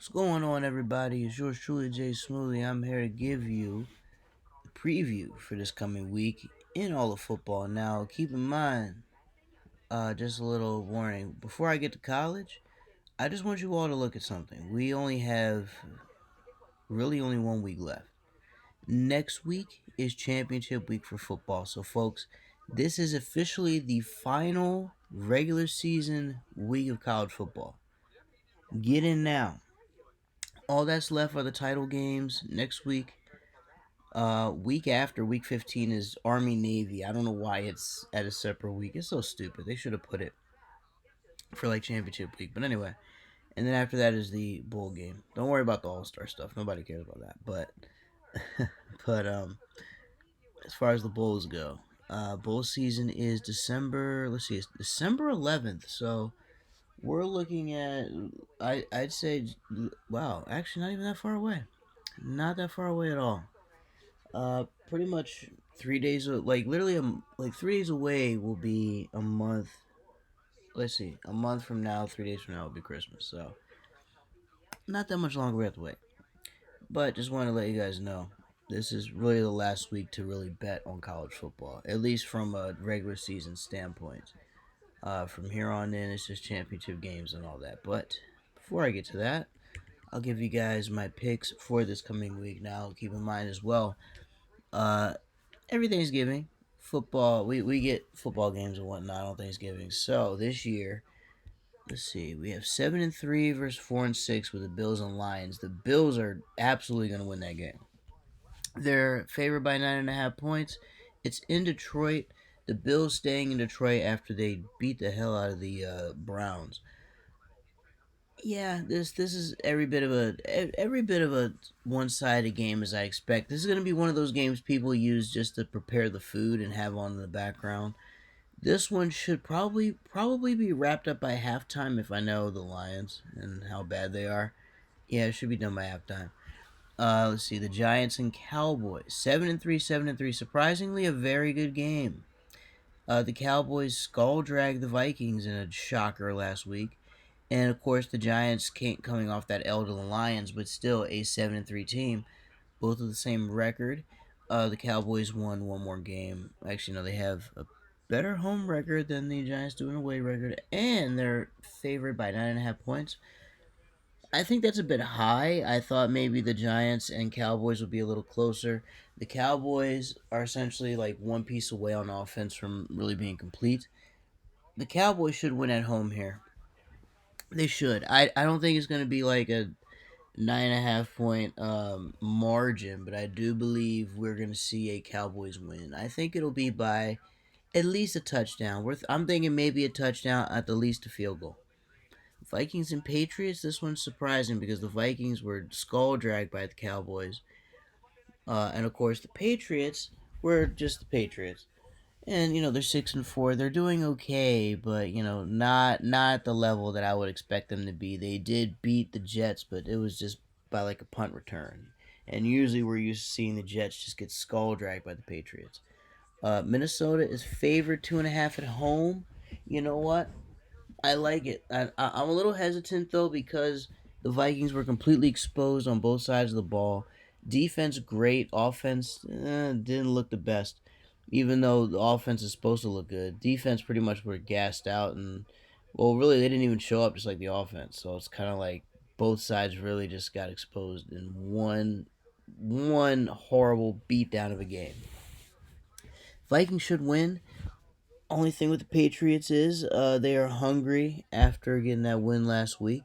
What's going on, everybody? It's yours truly, Jay Smoothie. I'm here to give you the preview for this coming week in all of football. Now, keep in mind, just a little warning. Before I get to college, I just want you all to look at something. We only have really only 1 week left. Next week is championship week for football. So, folks, this is officially the final regular season week of college football. Get in now. All that's left are the title games next week. Week after week 15 is Army Navy. I don't know why it's at a separate week. It's so stupid. They should have put it for like championship week. But anyway, and then after that is the bowl game. Don't worry about the All Star stuff. Nobody cares about that. But as far as the bowls go, bowl season is December. Let's see, it's December 11th. So we're looking at I'd say wow, actually not even that far away. Not that far away at all. Pretty much 3 days, like literally, like 3 days away will be a month. Let's see, a month from now, 3 days from now will be Christmas. So not that much longer we have to wait. But just want to let you guys know, this is really the last week to really bet on college football, at least from a regular season standpoint. From here on in, it's just championship games and all that. But before I get to that, I'll give you guys my picks for this coming week. Now, keep in mind as well, uh, every Thanksgiving, football, we get football games and whatnot on Thanksgiving. So this year, let's see, we have 7-3 versus 4-6 with the Bills and Lions. The Bills are absolutely going to win that game. They're favored by 9.5 points. It's in Detroit. The Bills staying in Detroit after they beat the hell out of the Browns. Yeah, this is every bit of a one-sided game as I expect. This is going to be one of those games people use just to prepare the food and have on in the background. This one should probably be wrapped up by halftime if I know the Lions and how bad they are. Yeah, it should be done by halftime. Let's see, the Giants and Cowboys, 7-3, 7-3. Surprisingly, a very good game. The Cowboys skull dragged the Vikings in a shocker last week. And of course, the Giants coming off that L to the Lions, but still a 7-3 team. Both of the same record. The Cowboys won one more game. Actually, no, they have a better home record than the Giants do an away record, and they're favored by 9.5 points. I think that's a bit high. I thought maybe the Giants and Cowboys would be a little closer. The Cowboys are essentially like one piece away on offense from really being complete. The Cowboys should win at home here. They should. I don't think it's going to be like a 9.5 point margin, but I do believe we're going to see a Cowboys win. I think it'll be by at least a touchdown. I'm thinking maybe a touchdown, at the least a field goal. Vikings and Patriots, this one's surprising because the Vikings were skull dragged by the Cowboys. And of course, the Patriots were just the Patriots. And they're 6-4. They're doing okay, but not at the level that I would expect them to be. They did beat the Jets, but it was just by like a punt return. And usually we're used to seeing the Jets just get skull dragged by the Patriots. Minnesota is favored 2.5 at home. You know what? I like it. I'm a little hesitant though because the Vikings were completely exposed on both sides of the ball. Defense great, offense didn't look the best. Even though the offense is supposed to look good, defense pretty much were gassed out, and well, really they didn't even show up just like the offense. So it's kind of like both sides really just got exposed in one horrible beatdown of a game. Vikings should win. Only thing with the Patriots is they are hungry after getting that win last week.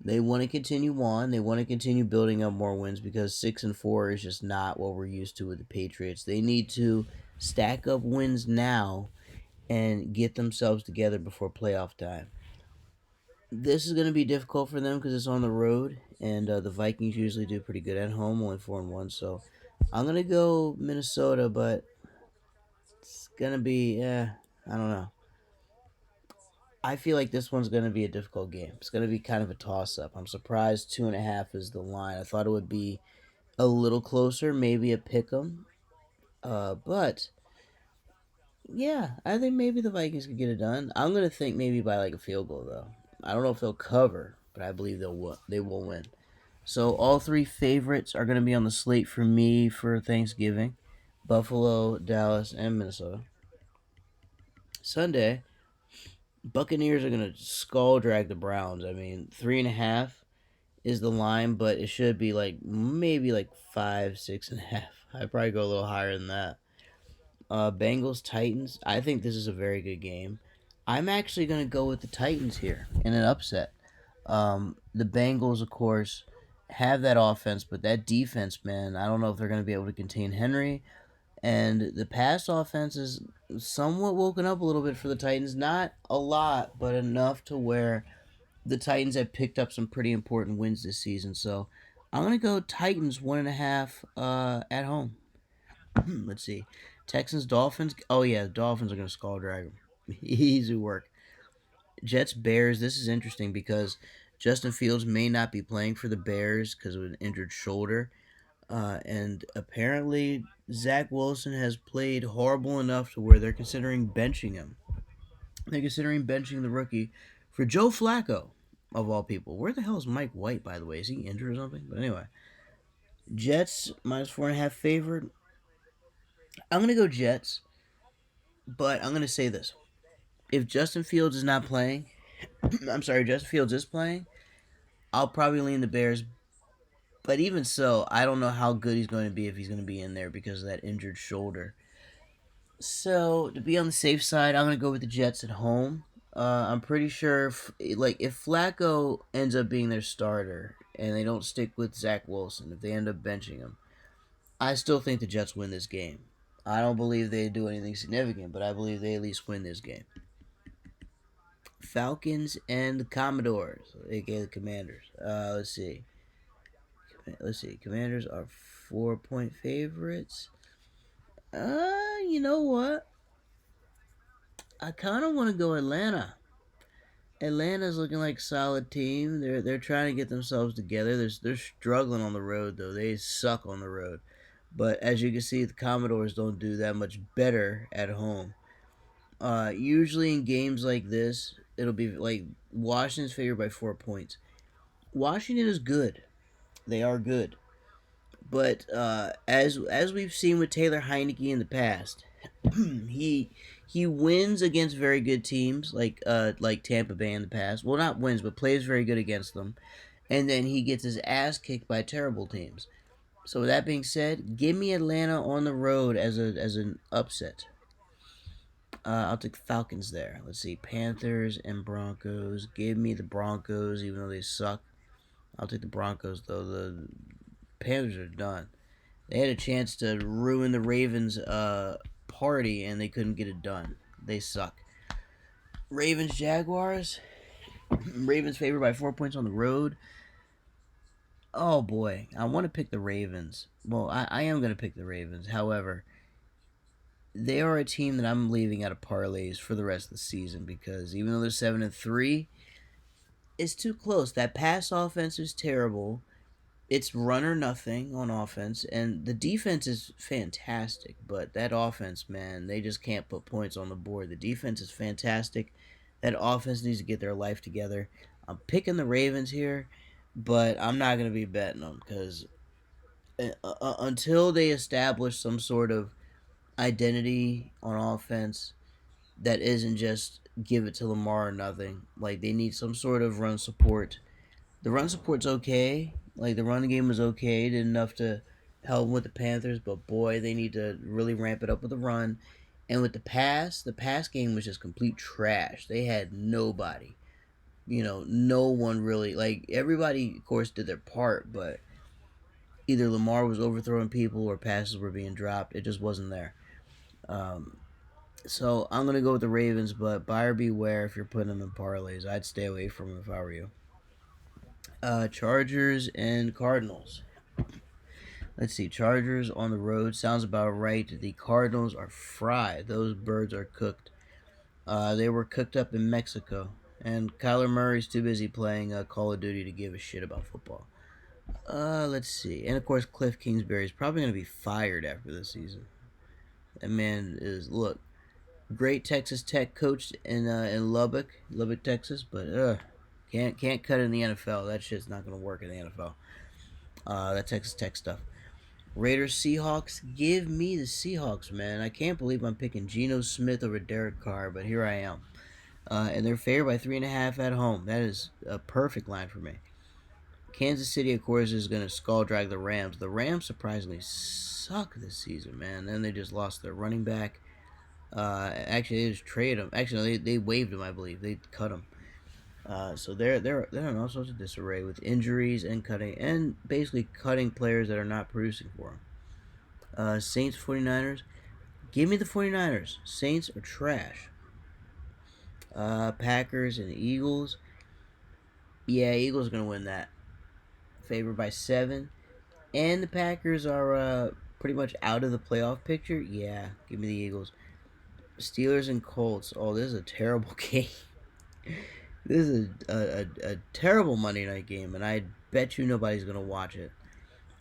They want to continue on. They want to continue building up more wins because 6-4 is just not what we're used to with the Patriots. They need to stack up wins now and get themselves together before playoff time. This is going to be difficult for them because it's on the road, and the Vikings usually do pretty good at home, only 4-1. So I'm gonna go Minnesota, but it's gonna be I don't know. I feel like this one's going to be a difficult game. It's going to be kind of a toss up. I'm surprised 2.5 is the line. I thought it would be a little closer, maybe a pick 'em. But yeah, I think maybe the Vikings could get it done. I'm going to think maybe by like a field goal, though. I don't know if they'll cover, but I believe they will win. So all three favorites are going to be on the slate for me for Thanksgiving: Buffalo, Dallas, and Minnesota. Sunday, Buccaneers are going to skull drag the Browns. I mean, 3.5 is the line, but it should be like maybe like 5, 6.5. I'd probably go a little higher than that. Bengals Titans. I think this is a very good game. I'm actually going to go with the Titans here in an upset. The Bengals, of course, have that offense, but that defense, man, I don't know if they're going to be able to contain Henry. And the pass offense is somewhat woken up a little bit for the Titans. Not a lot, but enough to where the Titans have picked up some pretty important wins this season. So I'm going to go Titans 1.5 at home. Let's see. Texans, Dolphins. Oh, yeah, the Dolphins are going to skull drag them. Easy work. Jets, Bears. This is interesting because Justin Fields may not be playing for the Bears because of an injured shoulder. And apparently, Zach Wilson has played horrible enough to where they're considering benching him. They're considering benching the rookie for Joe Flacco, of all people. Where the hell is Mike White, by the way? Is he injured or something? But anyway, Jets -4.5 favorite. I'm gonna go Jets, but I'm gonna say this: if Justin Fields is not playing, I'm sorry, Justin Fields is playing, I'll probably lean the Bears. But even so, I don't know how good he's going to be if he's going to be in there because of that injured shoulder. So to be on the safe side, I'm gonna go with the Jets at home. I'm pretty sure, if Flacco ends up being their starter and they don't stick with Zach Wilson, if they end up benching him, I still think the Jets win this game. I don't believe they do anything significant, but I believe they at least win this game. Falcons and the Commodores, aka the Commanders. Let's see. Commanders are 4-point favorites. You know what? I kind of want to go Atlanta. Atlanta's looking like a solid team. They're trying to get themselves together. They're struggling on the road though. They suck on the road. But as you can see, the Commodores don't do that much better at home. Usually in games like this, it'll be like Washington's favored by 4 points. Washington is good. They are good. But as we've seen with Taylor Heineke in the past, he he wins against very good teams like Tampa Bay in the past. Well, not wins, but plays very good against them, and then he gets his ass kicked by terrible teams. So with that being said, give me Atlanta on the road as an upset. I'll take the Falcons there. Let's see, Panthers and Broncos. Give me the Broncos, even though they suck. I'll take the Broncos though. The Panthers are done. They had a chance to ruin the Ravens' party, and they couldn't get it done. They suck. Ravens Jaguars. Ravens favored by 4 points on the road. Oh boy, I want to pick the Ravens. Well, I am going to pick the Ravens. However, they are a team that I'm leaving out of parlays for the rest of the season because even though they're 7-3, it's too close. That pass offense is terrible. It's run or nothing on offense, and the defense is fantastic. But that offense, man, they just can't put points on the board. The defense is fantastic. That offense needs to get their life together. I'm picking the Ravens here, but I'm not going to be betting them because until they establish some sort of identity on offense that isn't just give it to Lamar or nothing, like they need some sort of run support. The run support's okay. Like the run game was okay, did enough to help with the Panthers, but boy, they need to really ramp it up with the run. And with the pass game was just complete trash. They had nobody. No one really, like everybody of course did their part, but either Lamar was overthrowing people or passes were being dropped. It just wasn't there. Um, so I'm gonna go with the Ravens, but buyer beware if you're putting them in parlays. I'd stay away from them if I were you. Chargers and Cardinals. Let's see. Chargers on the road sounds about right. The Cardinals are fried. Those birds are cooked. They were cooked up in Mexico, and Kyler Murray's too busy playing Call of Duty to give a shit about football. Let's see. And of course, Cliff Kingsbury is probably going to be fired after this season. That man is look great Texas Tech coach in Lubbock, Texas, but Can't cut it in the NFL. That shit's not gonna work in the NFL. That Texas Tech stuff. Raiders Seahawks. Give me the Seahawks, man. I can't believe I'm picking Geno Smith over Derek Carr, but here I am. And they're favored by 3.5 at home. That is a perfect line for me. Kansas City, of course, is going to skull drag the Rams. The Rams surprisingly suck this season, man. Then they just lost their running back. Actually, they just traded him. Actually, they waived him, I believe. They cut him. So they're in all sorts of disarray with injuries and basically cutting players that are not producing for them. Saints 49ers. Give me the 49ers. Saints are trash. Packers and Eagles. Yeah, Eagles are gonna win that. Favored by 7. And the Packers are pretty much out of the playoff picture. Yeah, give me the Eagles. Steelers and Colts. Oh, this is a terrible game. This is a terrible Monday night game, and I bet you nobody's going to watch it.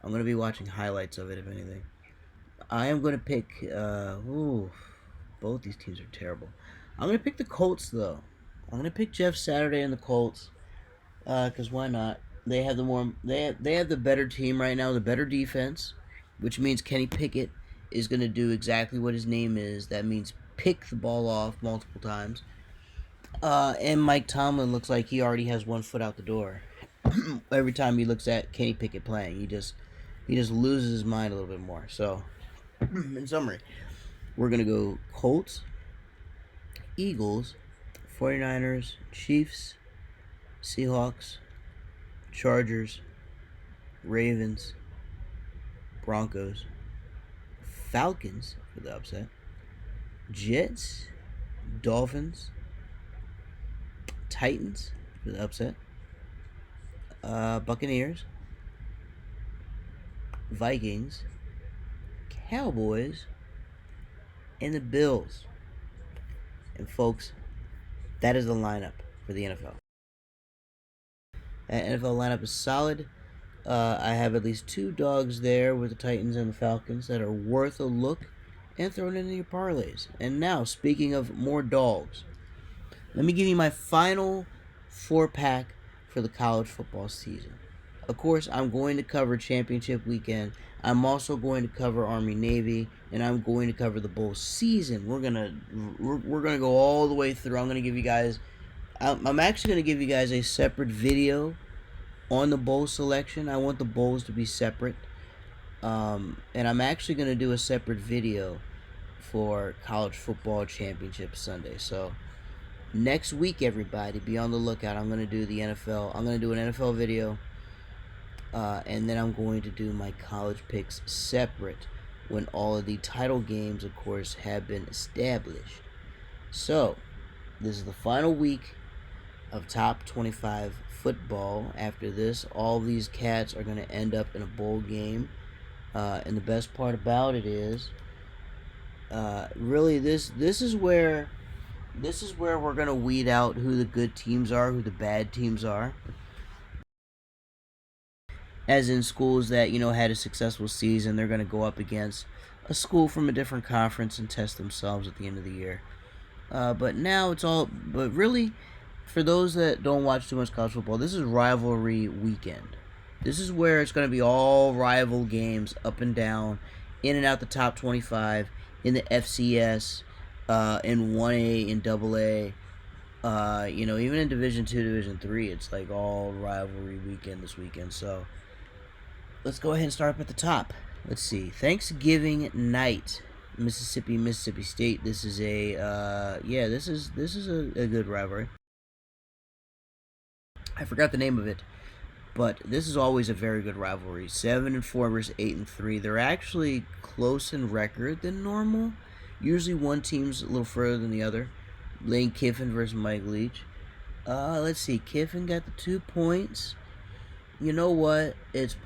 I'm going to be watching highlights of it, if anything. I am going to pick... both these teams are terrible. I'm going to pick the Colts, though. I'm going to pick Jeff Saturday and the Colts, because why not? They have the better team right now, the better defense, which means Kenny Pickett is going to do exactly what his name is. That means pick the ball off multiple times. And Mike Tomlin looks like he already has one foot out the door. Every time he looks at Kenny Pickett playing, he just loses his mind a little bit more. So, in summary, we're going to go Colts, Eagles, 49ers, Chiefs, Seahawks, Chargers, Ravens, Broncos, Falcons for the upset, Jets, Dolphins, Titans for the upset, Buccaneers, Vikings, Cowboys, and the Bills. And folks, that is the lineup for the NFL. That NFL lineup is solid. I have at least 2 dogs there with the Titans and the Falcons that are worth a look and thrown into your parlays. And now, speaking of more dogs, let me give you my final 4-pack for the college football season. Of course, I'm going to cover championship weekend. I'm also going to cover Army Navy, and I'm going to cover the bowl season. We're gonna go all the way through. I'm gonna give you guys. I'm actually gonna give you guys a separate video on the bowl selection. I want the bowls to be separate, and I'm actually gonna do a separate video for college football championship Sunday. So next week, everybody, be on the lookout. I'm gonna do the NFL. I'm gonna do an NFL video. And then I'm going to do my college picks separate when all of the title games, of course, have been established. So, this is the final week of top 25 football. After this, all these cats are going to end up in a bowl game. And the best part about it is, really, this is where we're going to weed out who the good teams are, who the bad teams are. As in schools that, had a successful season, they're going to go up against a school from a different conference and test themselves at the end of the year. But really, for those that don't watch too much college football, this is rivalry weekend. This is where it's going to be all rival games, up and down, in and out the top 25, in the FCS, in 1A, in AA. Even in Division 2, Division 3, it's like all rivalry weekend this weekend. So let's go ahead and start up at the top. Let's see. Thanksgiving night, Mississippi State. This is this is a good rivalry. I forgot the name of it, but this is always a very good rivalry. 7-4 versus 8-3. They're actually close in record than normal. Usually one team's a little further than the other. Lane Kiffin versus Mike Leach. Let's see. Kiffin got the 2 points. You know what? It's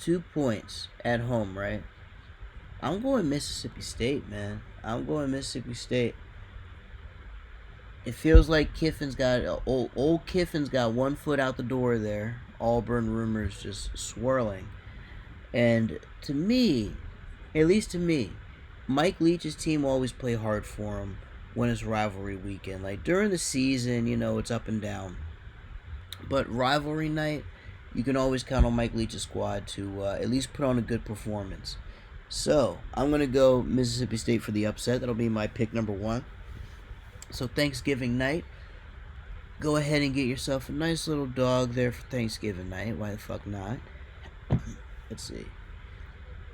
2 points at home, right? I'm going Mississippi State, man. I'm going Mississippi State. It feels like Kiffin's got old Kiffin's got 1 foot out the door there. Auburn rumors just swirling. And to me, at least to me, Mike Leach's team will always play hard for him when it's rivalry weekend. Like during the season, it's up and down. But rivalry night, you can always count on Mike Leach's squad to at least put on a good performance. So I'm gonna go Mississippi State for the upset. That'll be my pick number one. So Thanksgiving night, go ahead and get yourself a nice little dog there for Thanksgiving night. Why the fuck not? Let's see.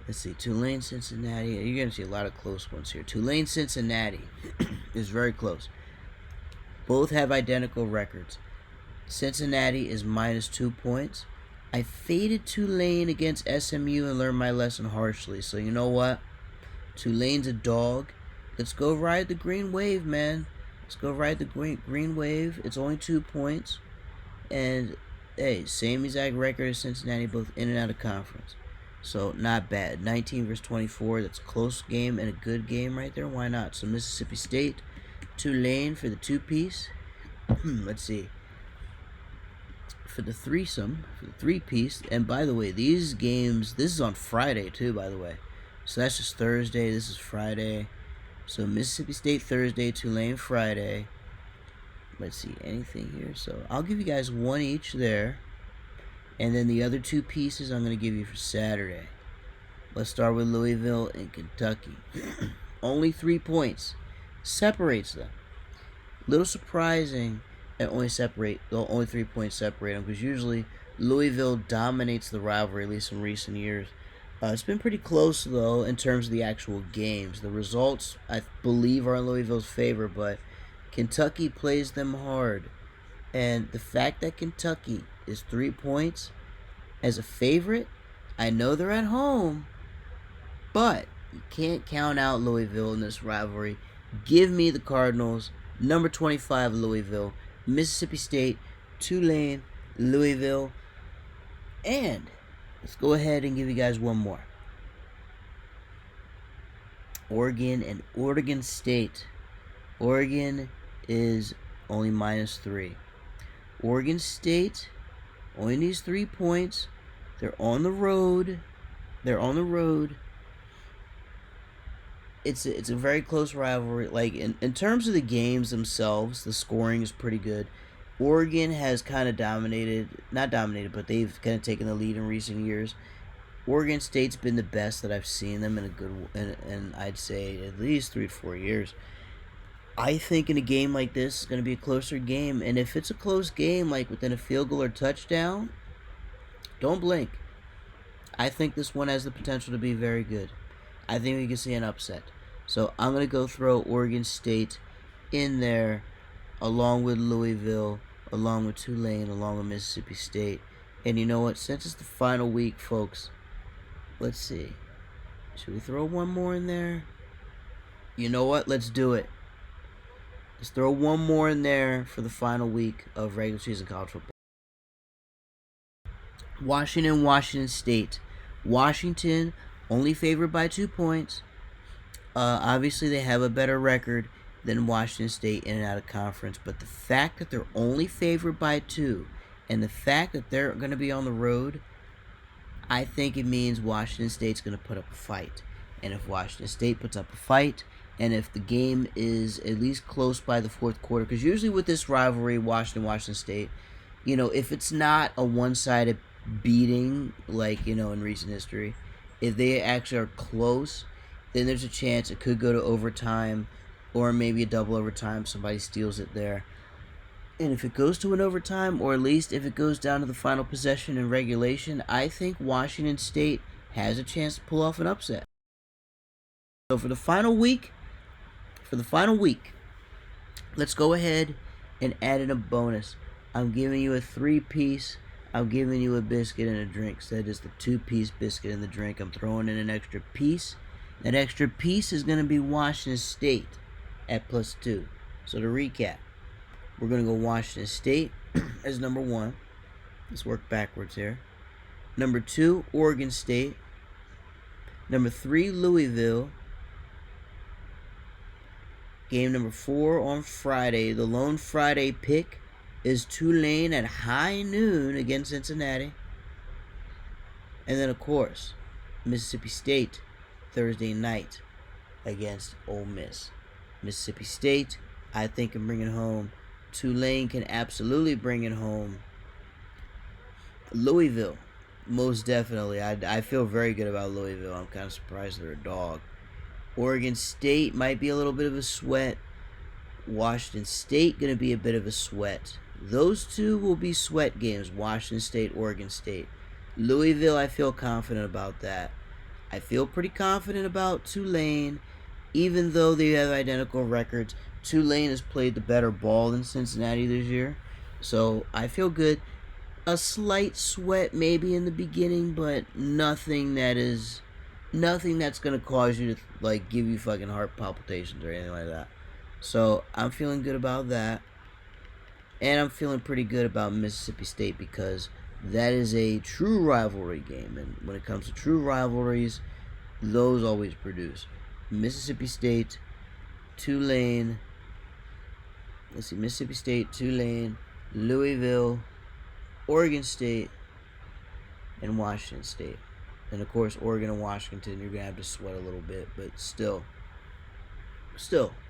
Let's see. Tulane, Cincinnati. You're gonna see a lot of close ones here. Tulane, Cincinnati is very close. Both have identical records. Cincinnati is minus 2 points. I faded Tulane against SMU and learned my lesson harshly. So you know what? Tulane's a dog. Let's go ride the green wave, man. Let's go ride the green wave. It's only 2 points. And, hey, same exact record as Cincinnati, both in and out of conference. So, not bad. 19 versus 24. That's a close game and a good game right there. Why not? So, Mississippi State, Tulane for the two-piece. Let's see. For the threesome, for the three-piece. And, by the way, these games, this is on Friday, too, by the way. So, that's just Thursday. This is Friday. So, Mississippi State Thursday, Tulane Friday. Let's see, anything here? So, I'll give you guys one each there. And then the other two pieces I'm going to give you for Saturday. Let's start with Louisville and Kentucky. Only 3 points separates them. Little surprising that only 3 points separate them, because usually Louisville dominates the rivalry, at least in recent years. It's been pretty close, though, in terms of the actual games. The results, I believe, are in Louisville's favor, but Kentucky plays them hard. And the fact that Kentucky is 3 points as a favorite, I know they're at home, but you can't count out Louisville in this rivalry. Give me the Cardinals, number 25 Louisville, Mississippi State, Tulane, Louisville, and let's go ahead and give you guys one more. Oregon and Oregon State. Oregon is only minus 3. Oregon State only needs 3 points. They're on the road. It's a very close rivalry. Like, in terms of the games themselves, the scoring is pretty good. Oregon has kind of not dominated, but they've kind of taken the lead in recent years. Oregon State's been the best that I've seen them in a good, and I'd say at least 3 to 4 years. I think in a game like this, it's going to be a closer game. And if it's a close game, like within a field goal or touchdown, don't blink. I think this one has the potential to be very good. I think we can see an upset. So I'm going to go throw Oregon State in there, along with Louisville, along with Tulane, along with Mississippi State. And you know what? Since it's the final week, folks, let's see. Should we throw one more in there? You know what? Let's do it. Let's throw one more in there for the final week of regular season college football. Washington State. Washington only favored by 2 points. Obviously, they have a better record than Washington State in and out of conference. But the fact that they're only favored by 2, and the fact that they're going to be on the road, I think it means Washington State's going to put up a fight. And if Washington State puts up a fight, and if the game is at least close by the fourth quarter, because usually with this rivalry, Washington State, if it's not a one-sided beating, like, in recent history, if they actually are close, then there's a chance it could go to overtime, or maybe a double overtime, somebody steals it there. And if it goes to an overtime, or at least if it goes down to the final possession in regulation, I think Washington State has a chance to pull off an upset. So for the final week, let's go ahead and add in a bonus. I'm giving you a 3-piece. I'm giving you a biscuit and a drink. So that is the 2-piece biscuit and the drink. I'm throwing in an extra piece. That extra piece is going to be Washington State at +2. So to recap, we're going to go Washington State as number 1. Let's work backwards here. Number 2, Oregon State. Number 3, Louisville. Game number 4 on Friday. The lone Friday pick is Tulane at high noon against Cincinnati. And then, of course, Mississippi State Thursday night against Ole Miss. Mississippi State, I think, can bring it home. Tulane can absolutely bring it home. Louisville, most definitely. I feel very good about Louisville. I'm kind of surprised they're a dog. Oregon State might be a little bit of a sweat. Washington State going to be a bit of a sweat. Those two will be sweat games. Washington State, Oregon State. Louisville, I feel confident about that. I feel pretty confident about Tulane, even though they have identical records. Tulane has played the better ball than Cincinnati this year, so I feel good. A slight sweat maybe in the beginning, but nothing that's gonna cause you to like give you fucking heart palpitations or anything like that. So I'm feeling good about that, and I'm feeling pretty good about Mississippi State because that is a true rivalry game, and when it comes to true rivalries, those always produce. Mississippi State, Tulane. Let's see, Mississippi State, Tulane, Louisville, Oregon State, and Washington State. And of course, Oregon and Washington, you're gonna have to sweat a little bit, but still,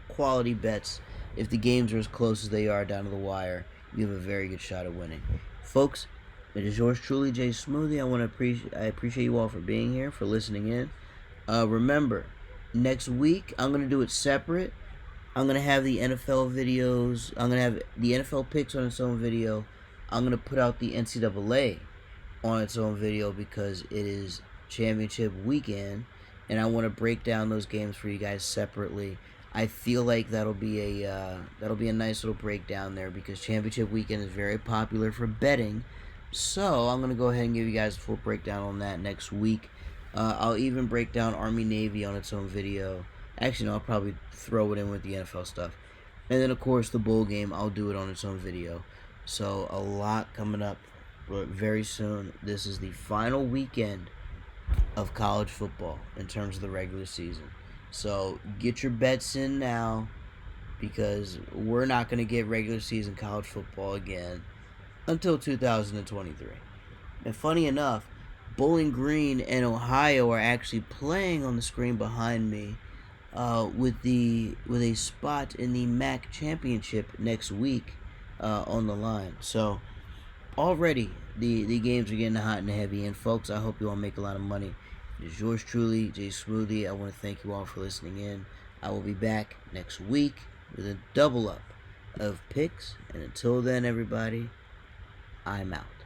quality bets. If the games are as close as they are down to the wire, you have a very good shot at winning, folks. It is yours truly, Jay Smoothie. I appreciate you all for being here, for listening in. Remember, next week I'm gonna do it separate. I'm gonna have the NFL videos. I'm gonna have the NFL picks on its own video. I'm gonna put out the NCAA on its own video because it is championship weekend, and I want to break down those games for you guys separately. I feel like that'll be a nice little breakdown there because championship weekend is very popular for betting. So I'm gonna go ahead and give you guys a full breakdown on that next week. I'll even break down Army Navy on its own video. Actually, no, I'll probably throw it in with the NFL stuff, and then of course the bowl game. I'll do it on its own video. So a lot coming up very soon. This is the final weekend of college football in terms of the regular season. So get your bets in now because we're not going to get regular season college football again until 2023. And funny enough, Bowling Green and Ohio are actually playing on the screen behind me with a spot in the MAC championship next week on the line. So already the games are getting hot and heavy, and folks, I hope you all make a lot of money. It is yours truly, Jay Smoothie. I want to thank you all for listening in. I will be back next week with a double up of picks, and until then, everybody, I'm out.